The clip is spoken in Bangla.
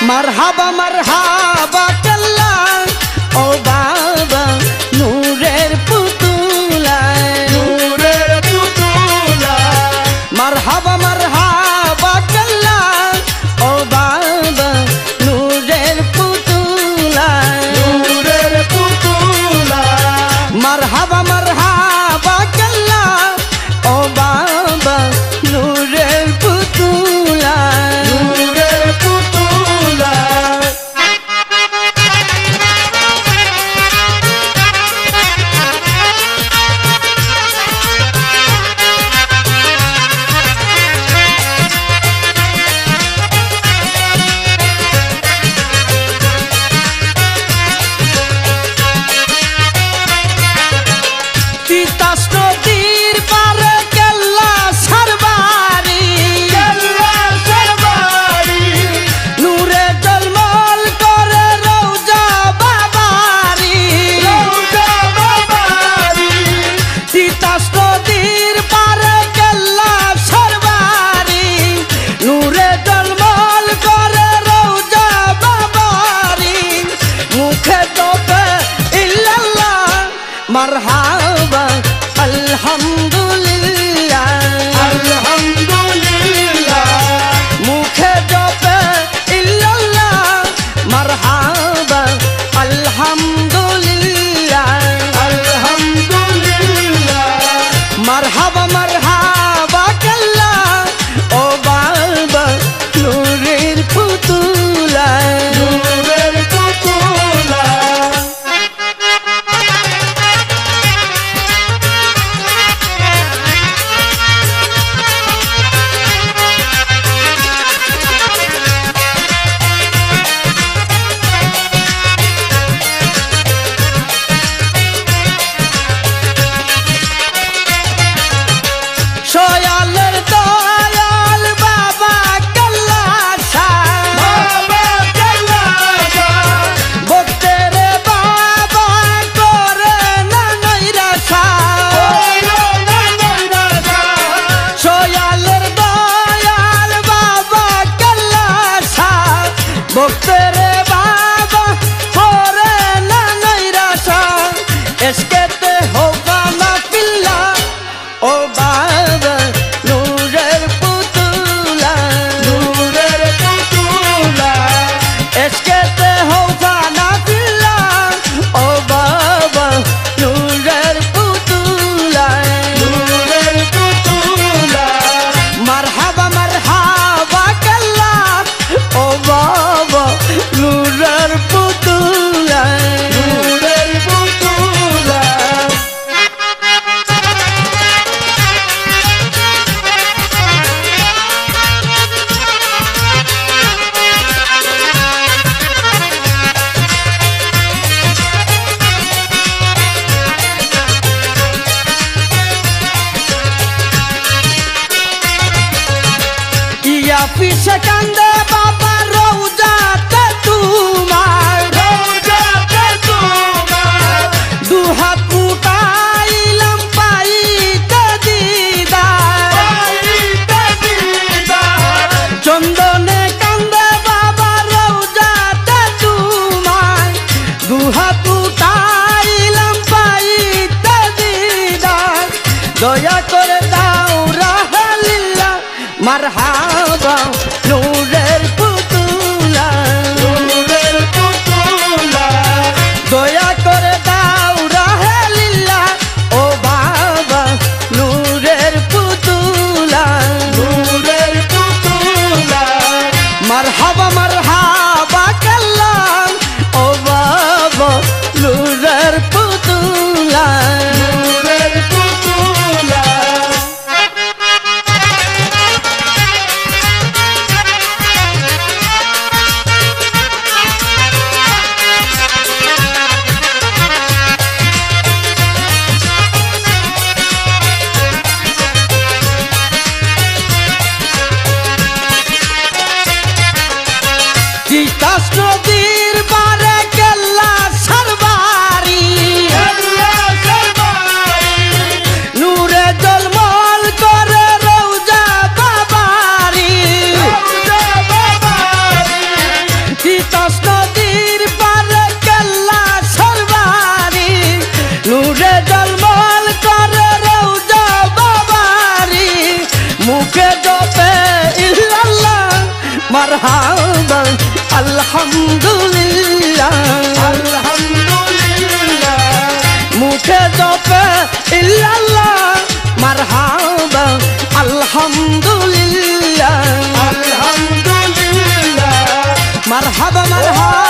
মারহাবা কাল্লা ও বাবা নূরের পুতুলা মারহাবা কাল্লা ও বাবা নূরের পুতুলা মারহাবা কাল্লা ও বাবা নূরের পুতুলা মারহাবা আলহামদুলিল্লাহ মুখে জপে ইল্লাল্লাহ মারহাবা আলহামদুলিল্লাহ মারহাবা কাল্লা ও বাবা নূরের পুতুলা ভক্তেরে বাবা করে না নৈরাশা এসকেতে হোগা না পিল্লা ও বাবা নূরের পুতুলা এসকেতে হোগা না পিল্লা ও বাবা নূরের পুতুলা মারহাবা কাল্লা ও বাবা নূরের পুতুলা ইয়া পিছে কান্দে বাবা রওজাতে তোমার দুহাত উঠাইলাম পাইতে দিদার চন্দনে কান্দে বাবা রওজাতে তোমার দুহাত উঠাইলাম পাইতে দিদার দয়া করে দাও রাহলিল্লাহ মারহাবা নূরের পুতুলা দয়া করে দাও রাহলিল্লাহ ও বাবা নূরের পুতুলা মারহাবা কাল্লা ও বাবা নূরের পুতুলা নদীর বারে কেল্লা সরবারি নূরে জলমল করে রওজা বাবারি মারহাবা আলহামদুলিল্লাহ আলহামদুলিল্লাহ মুখে জপে ইল্লাল্লাহ মারহাবা আলহামদুলিল্লাহ আলহামদুলিল্লাহ মারহাবা মারহাবা